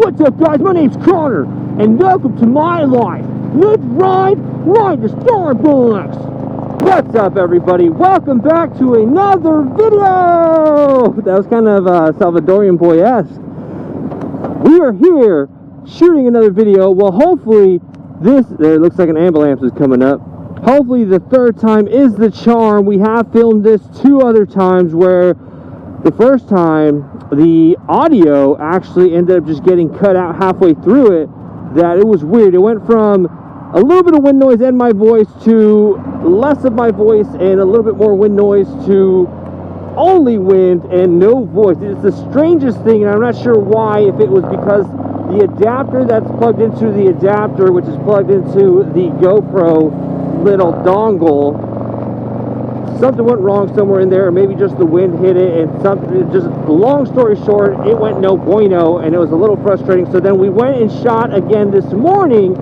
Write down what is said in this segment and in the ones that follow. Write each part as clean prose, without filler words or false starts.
What's up, guys? My name's Connor, and welcome to my life. Let's ride to Starbucks. What's up, everybody? Welcome back to another video. That was kind of Salvadorian boy-esque. We are here shooting another video. Well, hopefully there looks like an ambulance is coming up. Hopefully the third time is the charm. We have filmed this 2 other times where the first time the audio actually ended up just getting cut out halfway through it. That it was weird. It went from a little bit of wind noise and my voice to less of my voice and a little bit more wind noise to only wind and no voice. It's the strangest thing, and I'm not sure why, if it was because the adapter that's plugged into the adapter, which is plugged into the GoPro little dongle, something went wrong somewhere in there, or maybe just the wind hit it, and something, just long story short, it went no bueno, and it was a little frustrating. So then we went and shot again this morning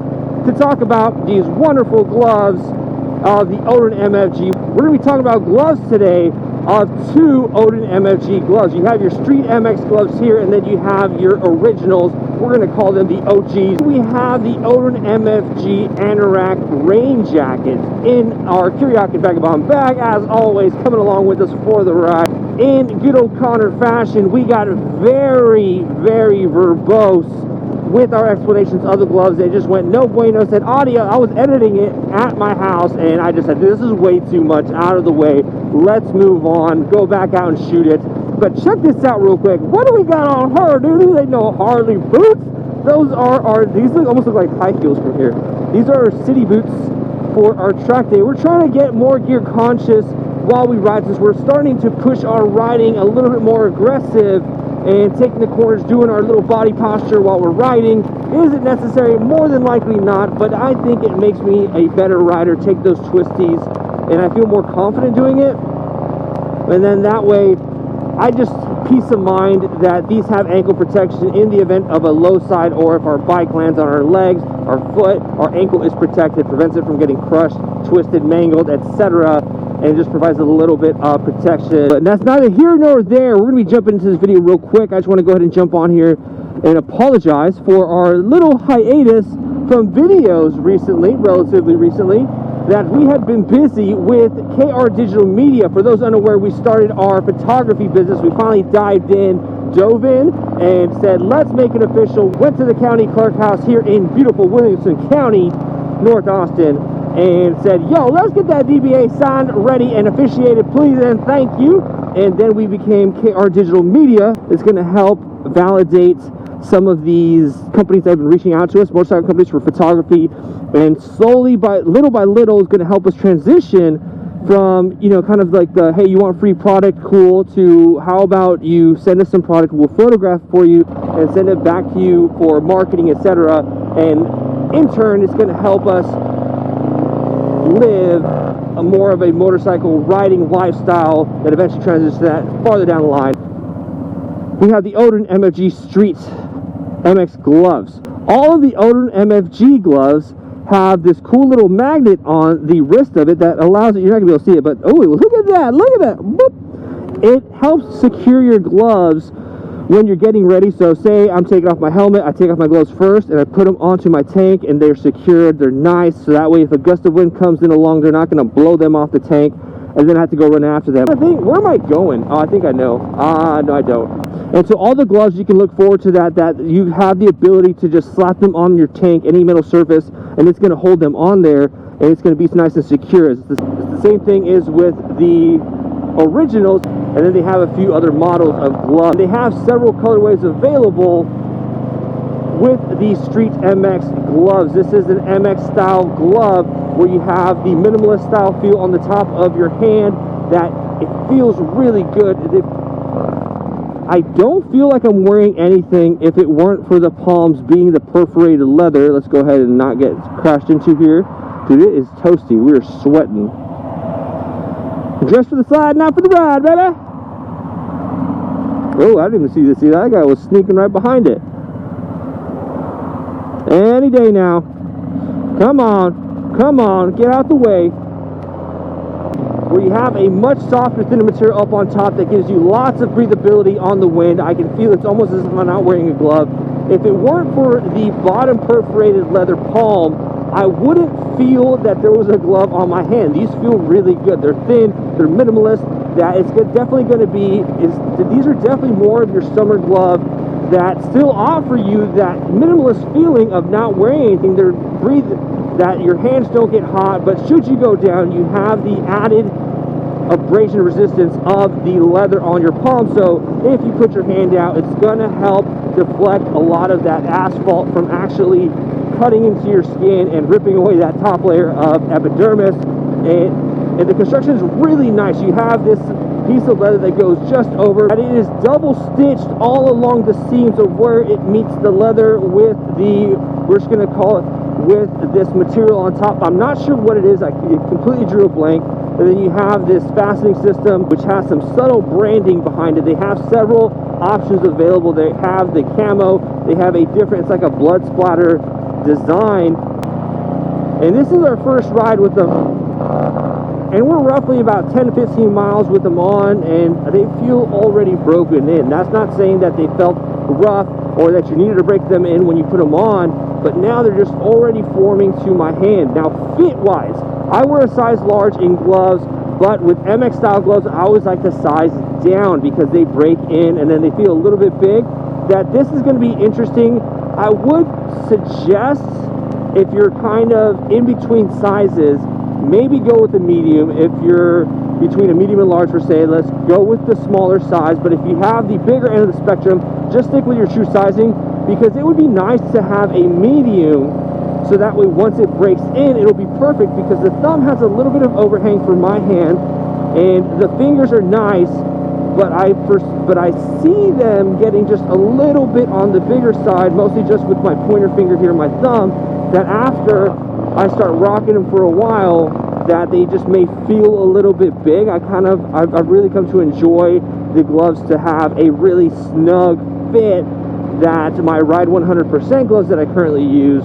to talk about these wonderful gloves of the Odin Mfg. We're going to be talking about gloves today of 2 Odin Mfg gloves. You have your Street MX gloves here, and then you have your originals. We're going to call them the OGs. We have the Odin Mfg Anorak rain jackets in our Kiriaki Vagabond bag, as always, coming along with us for the ride. In good old Connor fashion, we got very, very verbose with our explanations of the gloves. They just went no bueno. Said audio, I was editing it at my house, and I just said, this is way too much, out of the way. Let's move on, go back out and shoot it. But check this out real quick. What do we got on her, dude? These ain't no Harley boots. Those are these almost look like high heels from here. These are our city boots for our track day. We're trying to get more gear conscious while we ride, since we're starting to push our riding a little bit more aggressive and taking the corners, doing our little body posture while we're riding. Is it necessary? More than likely not, but I think it makes me a better rider. Take those twisties, and I feel more confident doing it. And then that way, I just peace of mind that these have ankle protection in the event of a low side, or if our bike lands on our legs, our foot, our ankle is protected, prevents it from getting crushed, twisted, mangled, etc. And it just provides a little bit of protection. But that's neither here nor there. We're going to be jumping into this video real quick. I just want to go ahead and jump on here and apologize for our little hiatus from videos recently, relatively recently, that we had been busy with KR Digital Media. For those unaware, we started our photography business. We finally dove in, and said, let's make it official. Went to the county clerk house here in beautiful Williamson County, North Austin, and said, yo, let's get that DBA signed, ready, and officiated, please, and thank you. And then we became KR Digital Media. It's going to help validate some of these companies that have been reaching out to us, motorcycle companies for photography, and slowly, by little, is going to help us transition from, you know, kind of like the, hey, you want free product, cool, to how about you send us some product, we'll photograph for you and send it back to you for marketing, etc. And in turn, it's going to help us live a more of a motorcycle riding lifestyle that eventually transitions to that farther down the line. We have the Odin Mfg Street MX gloves. All of the Odin Mfg gloves have this cool little magnet on the wrist of it that allows it, you're not gonna be able to see it, but oh, look at that, boop. It helps secure your gloves when you're getting ready. So say I'm taking off my helmet, I take off my gloves first, and I put them onto my tank, and they're secured, they're nice, so that way if a gust of wind comes in along, they're not going to blow them off the tank, and then I have to go run after them. I think, where am I going? Oh, I think I know. No, I don't. And so all the gloves, you can look forward to that you have the ability to just slap them on your tank, any metal surface, and it's going to hold them on there, and it's going to be nice and secure. It's the same thing is with the originals. And then they have a few other models of gloves. They have several colorways available with the Street MX gloves. This is an MX style glove where you have the minimalist style feel on the top of your hand, that it feels really good. I don't feel like I'm wearing anything if it weren't for the palms being the perforated leather. Let's go ahead and not get crashed into here. Dude, it is toasty. We are sweating. Dressed for the slide, not for the ride, baby. Oh, I didn't even see this. See, that guy was sneaking right behind it. Any day now. Come on, get out the way. Where you have a much softer, thinner material up on top that gives you lots of breathability on the wind. I can feel it's almost as if I'm not wearing a glove. If it weren't for the bottom perforated leather palm, I wouldn't feel that there was a glove on my hand. These feel really good. They're thin, they're minimalist. That it's definitely going to be, these are definitely more of your summer glove that still offer you that minimalist feeling of not wearing anything. They're that your hands don't get hot, but should you go down, you have the added abrasion resistance of the leather on your palm. So if you put your hand out, it's going to help deflect a lot of that asphalt from actually cutting into your skin and ripping away that top layer of epidermis. And the construction is really nice. You have this piece of leather that goes just over, and it is double stitched all along the seams of where it meets the leather with the, we're just going to call it, with this material on top. I'm not sure what it is. I completely drew a blank. And then you have this fastening system which has some subtle branding behind it. They have several options available. They have the camo, they have a different, it's like a blood splatter design. And this is our first ride with them, and we're roughly about 10 to 15 miles with them on, and they feel already broken in. That's not saying that they felt rough or that you needed to break them in when you put them on, but now they're just already forming to my hand. Now, fit wise, I wear a size large in gloves, but with MX style gloves, I always like to size down because they break in and then they feel a little bit big. That this is going to be interesting. I would suggest, if you're kind of in between sizes, maybe go with the medium. If you're between a medium and large for say, let's go with the smaller size. But if you have the bigger end of the spectrum, just stick with your true sizing, because it would be nice to have a medium, so that way once it breaks in, it'll be perfect, because the thumb has a little bit of overhang for my hand and the fingers are nice, but I see them getting just a little bit on the bigger side, mostly just with my pointer finger here, my thumb, that after I start rocking them for a while, that they just may feel a little bit big. I've really come to enjoy the gloves to have a really snug fit, that my Ride 100% gloves that I currently use,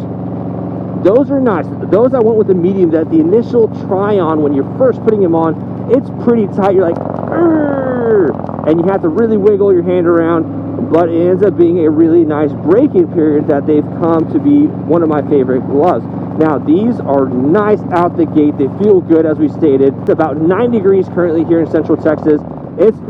those are nice. Those I went with the medium, that the initial try on when you're first putting them on, it's pretty tight. You're like, "Arr!" and you have to really wiggle your hand around, but it ends up being a really nice break-in period that they've come to be one of my favorite gloves. Now, these are nice out the gate. They feel good, as we stated. It's about 90 degrees currently here in Central Texas.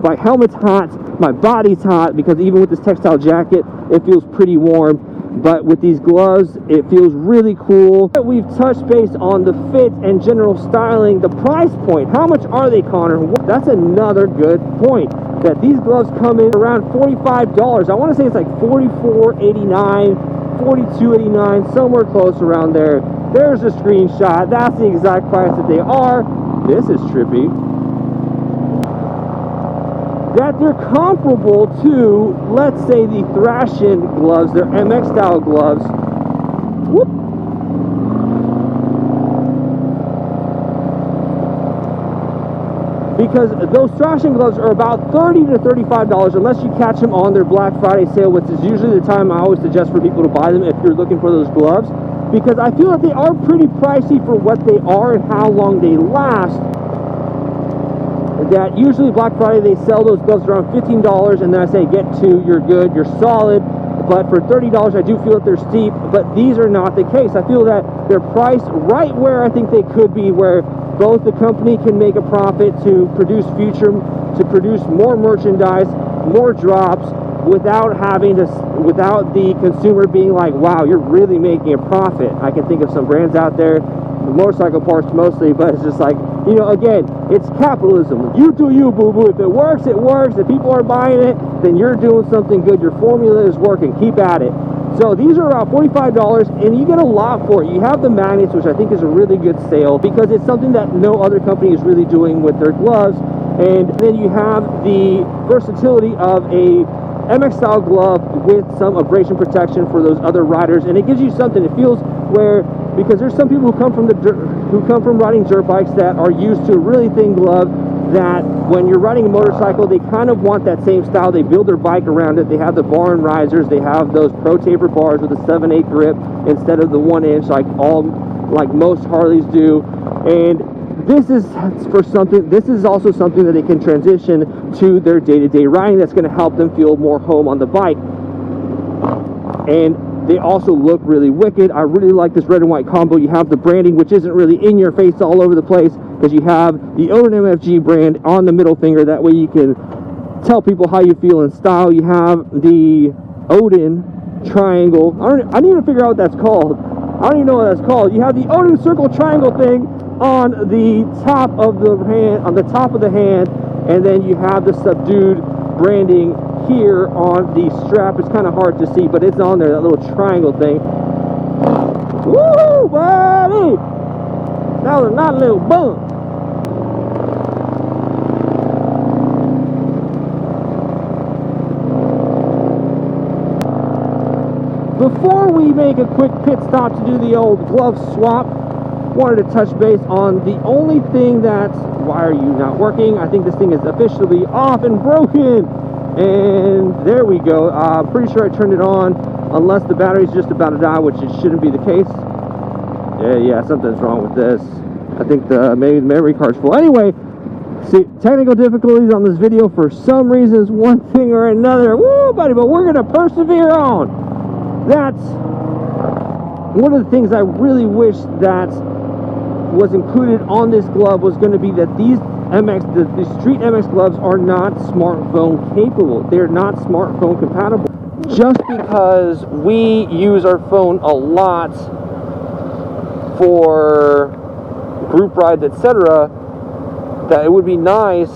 My helmet's hot, my body's hot, because even with this textile jacket, it feels pretty warm. But with these gloves, it feels really cool. We've touched base on the fit and general styling. The price point, how much are they, Connor? That's another good point, that these gloves come in around $45. I want to say it's like $44.89, $42.89, somewhere close around there. There's a screenshot. That's the exact price that they are. This is trippy. That they're comparable to, let's say, the Thrashin gloves, their MX style gloves. Whoop. Because those Thrashin gloves are about $30 to $35 unless you catch them on their Black Friday sale, which is usually the time I always suggest for people to buy them if you're looking for those gloves, because I feel that they are pretty pricey for what they are and how long they last. That usually Black Friday they sell those gloves around $15, and then I say get two, you're good, you're solid. But for $30 I do feel that they're steep, but these are not the case. I feel that they're priced right where I think they could be, where both the company can make a profit to produce more merchandise, more drops, without the consumer being like, wow, you're really making a profit. I can think of some brands out there, motorcycle parts mostly, but it's just like, you know, again, it's capitalism. You do you, boo-boo. If it works, it works. If people are buying it, then you're doing something good. Your formula is working. Keep at it. So these are about $45, and you get a lot for it. You have the magnets, which I think is a really good sale, because it's something that no other company is really doing with their gloves. And then you have the versatility of a MX style glove with some abrasion protection for those other riders, and it gives you something. It feels where, because there's some people who come from riding dirt bikes that are used to a really thin glove, that when you're riding a motorcycle, they kind of want that same style. They build their bike around it. They have the bar and risers. They have those pro taper bars with a 7/8 grip instead of the 1-inch like most Harleys do. And this is also something that they can transition to their day-to-day riding that's going to help them feel more home on the bike. and they also look really wicked. I really like this red and white combo. You have the branding, which isn't really in your face all over the place, because you have the Odin Mfg brand on the middle finger. That way you can tell people how you feel in style. You have the Odin triangle. I need to figure out what that's called. I don't even know what that's called. You have the Odin circle triangle thing on the top of the hand, and then you have the subdued branding here on the strap. It's kind of hard to see, but it's on there, that little triangle thing. Woo, buddy! That was a nice little bump. Before we make a quick pit stop to do the old glove swap, wanted to touch base on the only thing that's, why are you not working? I think this thing is officially off and broken. And there we go. I'm pretty sure I turned it on, unless the battery's just about to die, which it shouldn't be the case. Yeah, something's wrong with this. I think maybe the memory card's full. Anyway, see, technical difficulties on this video for some reasons, one thing or another. Woo, buddy, but we're gonna persevere on. That's one of the things I really wish that was included on this glove, was going to be that these the Street MX gloves are not smartphone capable. They're not smartphone compatible. Just because we use our phone a lot for group rides, etc., that it would be nice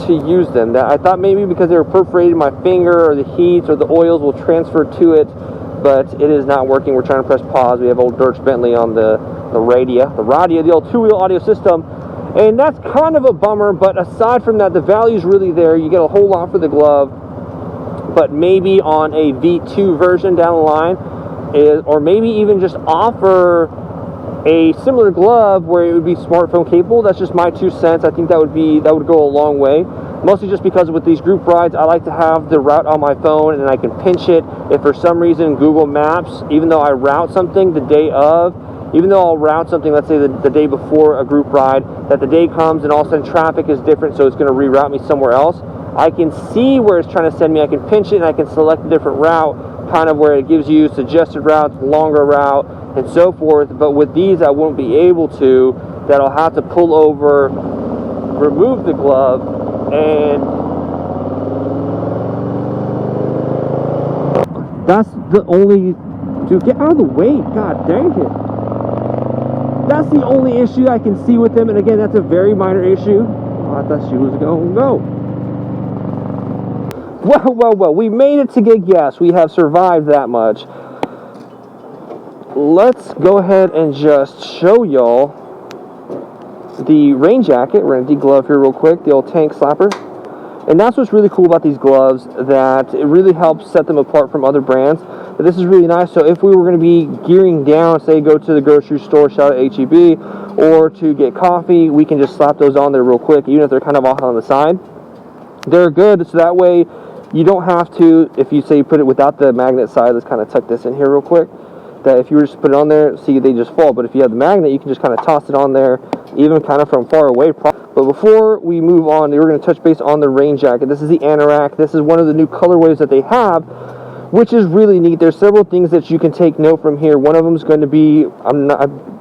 to use them. That I thought maybe because they were perforated, my finger or the heat or the oils will transfer to it, but it is not working. We're trying to press pause. We have old Dirks Bentley on the radio, the old two-wheel audio system, and that's kind of a bummer. But aside from that, the value's really there. You get a whole lot for the glove, but maybe on a V2 version down the line, or maybe even just offer a similar glove where it would be smartphone capable. That's just my 2 cents. I think that would go a long way. Mostly just because with these group rides, I like to have the route on my phone and I can pinch it. If for some reason Google Maps, even though I route something the day of, even though I'll route something, let's say the day before a group ride, that the day comes and all of a sudden traffic is different, so it's going to reroute me somewhere else, I can see where it's trying to send me. I can pinch it and I can select a different route, kind of where it gives you suggested routes, longer route, and so forth. But with these, I won't be able to. That I'll have to pull over, remove the glove, and that's the only... Dude, get out of the way. God dang it. That's the only issue I can see with them. And again, that's a very minor issue. Oh, I thought she was going to go. Well, we made it to get gas. We have survived that much. Let's go ahead and just show y'all the rain jacket. We're going to deglove here real quick, the old tank slapper. And that's what's really cool about these gloves, that it really helps set them apart from other brands. But this is really nice. So if we were going to be gearing down, say go to the grocery store, shout out HEB, or to get coffee, we can just slap those on there real quick, even if they're kind of off on the side. They're good, so that way you don't have to, if you say you put it without the magnet side, let's kind of tuck this in here real quick, that if you were just to put it on there, see, they just fall. But if you have the magnet, you can just kind of toss it on there, even kind of from far away. But before we move on, we're going to touch base on the rain jacket. This is the Anorak. This is one of the new colorways that they have, which is really neat. There's several things that you can take note from here. One of them is going to be, I'm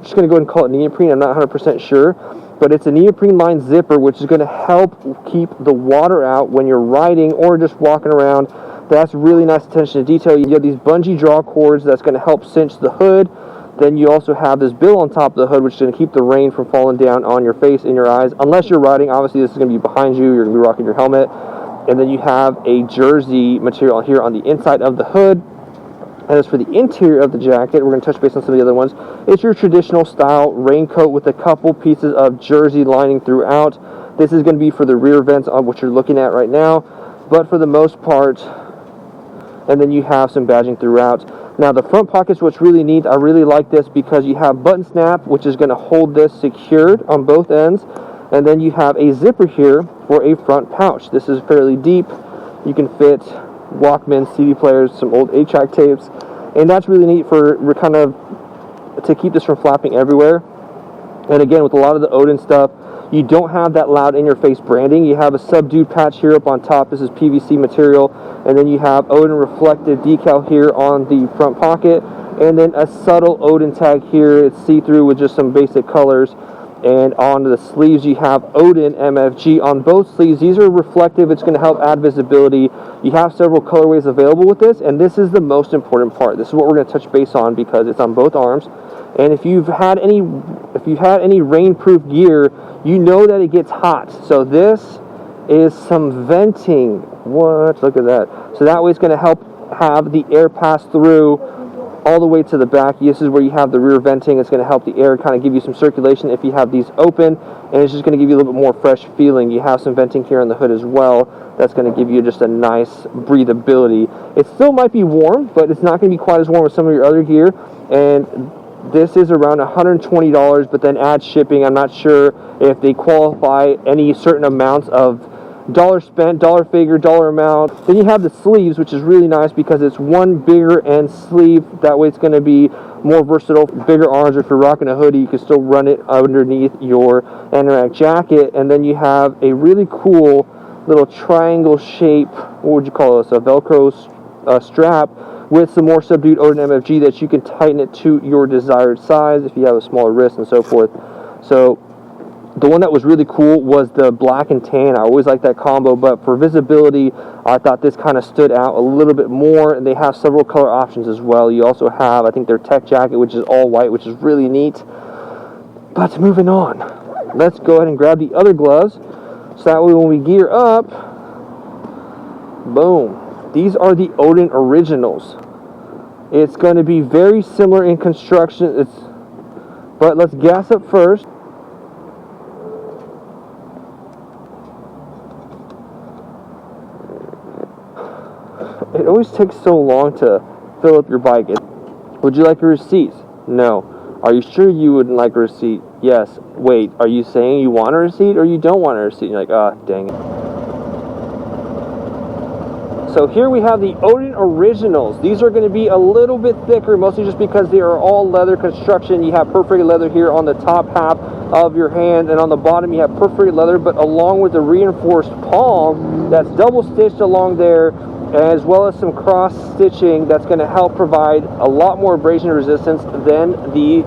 just going to go ahead and call it neoprene. I'm not 100% sure, but it's a neoprene line zipper, which is going to help keep the water out when you're riding or just walking around. That's really nice attention to detail. You have these bungee draw cords that's going to help cinch the hood. Then you also have this bill on top of the hood, which is going to keep the rain from falling down on your face and your eyes. Unless you're riding, obviously this is going to be behind you. You're going to be rocking your helmet. And then you have a jersey material here on the inside of the hood. And as for the interior of the jacket, we're going to touch base on some of the other ones. It's your traditional style raincoat with a couple pieces of jersey lining throughout. This is going to be for the rear vents on what you're looking at right now. But for the most part, and then you have some badging throughout. Now the front pocket's what's really neat. I really like this because you have button snap, which is going to hold this secured on both ends. And then you have a zipper here for a front pouch. This is fairly deep. You can fit Walkman, CD players, some old 8-track tapes. And that's really neat for kind of to keep this from flapping everywhere. And again, with a lot of the Odin stuff, you don't have that loud in-your-face branding. You have a subdued patch here up on top. This is PVC material. And then you have Odin reflective decal here on the front pocket, and then a subtle Odin tag here. It's see-through with just some basic colors. And on the sleeves you have Odin Mfg on both sleeves. These are reflective. It's going to help add visibility. You have several colorways available with this, and this is the most important part. This is what we're going to touch base on because it's on both arms. And if you've had any rainproof gear, you know that it gets hot. So this is some venting. What? Look at that. So that way it's going to help have the air pass through all the way to the back. This is where you have the rear venting. It's going to help the air kind of give you some circulation if you have these open, and it's just going to give you a little bit more fresh feeling. You have some venting here on the hood as well. That's going to give you just a nice breathability. It still might be warm, but it's not going to be quite as warm as some of your other gear. And this is around $120, but then add shipping. I'm not sure if they qualify any certain amounts of dollar spent, dollar figure, dollar amount. Then you have the sleeves, which is really nice because it's one bigger end sleeve. That way it's going to be more versatile. Bigger arms. If you're rocking a hoodie, you can still run it underneath your Anorak jacket. And then you have a really cool little triangle shape, what would you call this, a Velcro strap with some more subdued Odin Mfg that you can tighten it to your desired size if you have a smaller wrist and so forth. So the one that was really cool was the black and tan. I always like that combo, but for visibility, I thought this kind of stood out a little bit more, and they have several color options as well. You also have, I think, their tech jacket, which is all white, which is really neat. But moving on, let's go ahead and grab the other gloves, so that way when we gear up, boom. These are the Odin Originals. It's going to be very similar in construction, but let's gas up first. It always takes so long to fill up your bike. Would you like a receipt? No. Are you sure you wouldn't like a receipt? Yes. Wait, are you saying you want a receipt or you don't want a receipt? You're like, ah, dang it. So here we have the Odin Originals. These are going to be a little bit thicker, mostly just because they are all leather construction. You have perforated leather here on the top half of your hand, and on the bottom you have perforated leather, but along with the reinforced palm that's double stitched along there, as well as some cross stitching that's going to help provide a lot more abrasion resistance than the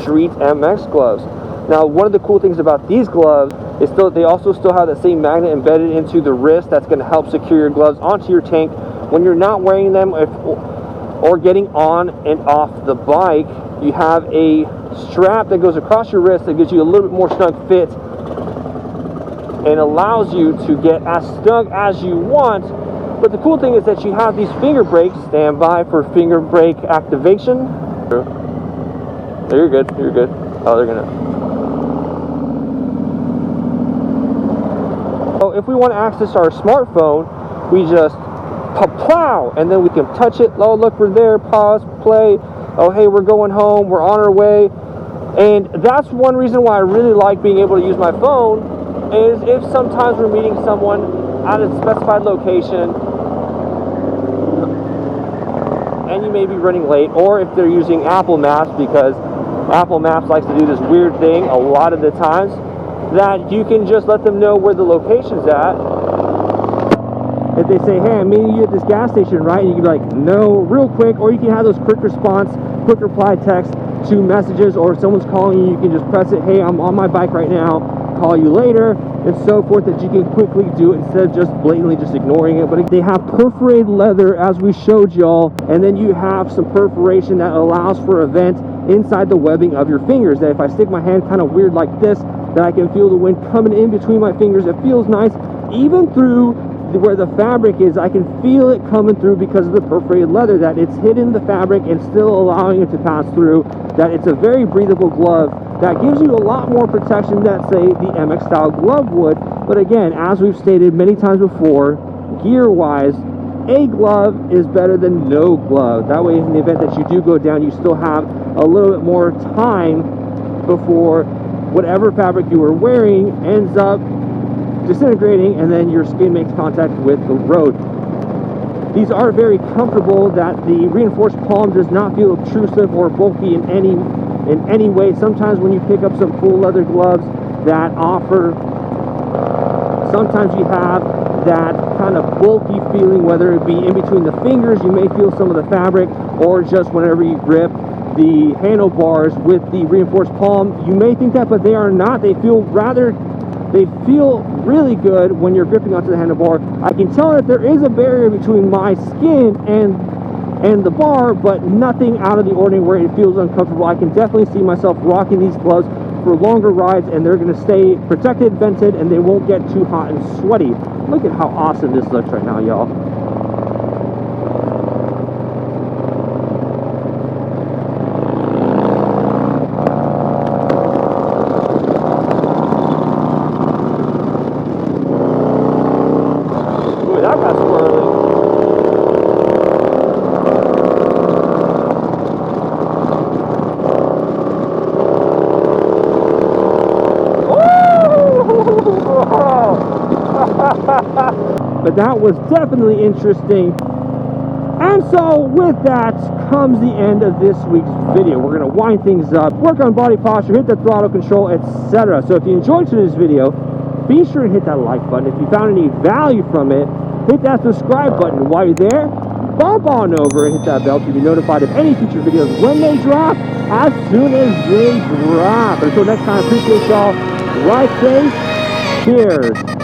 Street MX gloves. Now, one of the cool things about these gloves is they also still have that same magnet embedded into the wrist that's going to help secure your gloves onto your tank when you're not wearing them or getting on and off the bike. You have a strap that goes across your wrist that gives you a little bit more snug fit and allows you to get as snug as you want. But the cool thing is that you have these finger brakes. Stand by for finger brake activation. You're good. You're good. Oh, they're gonna. So if we want to access our smartphone, we just plow, and then we can touch it. Oh, look, we're there. Pause. Play. Oh, hey, we're going home. We're on our way. And that's one reason why I really like being able to use my phone. Is if sometimes we're meeting someone at a specified location and you may be running late, or if they're using Apple Maps, because Apple Maps likes to do this weird thing a lot of the times, that you can just let them know where the location's at. If they say, hey, I'm meeting you at this gas station, right? And you can be like, no, real quick. Or you can have those quick response, quick reply text to messages, or if someone's calling you, you can just press it, hey, I'm on my bike right now, call you later, and so forth, that you can quickly do it instead of just blatantly just ignoring it. But they have perforated leather, as we showed y'all, and then you have some perforation that allows for a vent inside the webbing of your fingers, that if I stick my hand kind of weird like this, that I can feel the wind coming in between my fingers. It feels nice. Even through where the fabric is, I can feel it coming through because of the perforated leather, that it's hidden the fabric and still allowing it to pass through, that it's a very breathable glove that gives you a lot more protection that, say, the MX style glove would. But again, as we've stated many times before, gear wise, a glove is better than no glove. That way, in the event that you do go down, you still have a little bit more time before whatever fabric you were wearing ends up disintegrating and then your skin makes contact with the road. These are very comfortable, that the reinforced palm does not feel obtrusive or bulky in any way. Sometimes when you pick up some full leather gloves that offer, sometimes you have that kind of bulky feeling, whether it be in between the fingers, you may feel some of the fabric, or just whenever you grip the handlebars with the reinforced palm, you may think that, but they are not. They feel really good when you're gripping onto the handlebar. I can tell that there is a barrier between my skin and the bar, but nothing out of the ordinary where it feels uncomfortable. I can definitely see myself rocking these gloves for longer rides, and they're going to stay protected, vented, and they won't get too hot and sweaty. Look at how awesome this looks right now, y'all. But that was definitely interesting. And so with that comes the end of this week's video. We're going to wind things up, work on body posture, hit the throttle control, etc. So if you enjoyed today's video, be sure to hit that like button. If you found any value from it, hit that subscribe button. While you're there, bump on over and hit that bell to be notified of any future videos when they drop, as soon as they drop. Until next time, appreciate y'all. Ride safe. Cheers.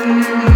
Mm-hmm.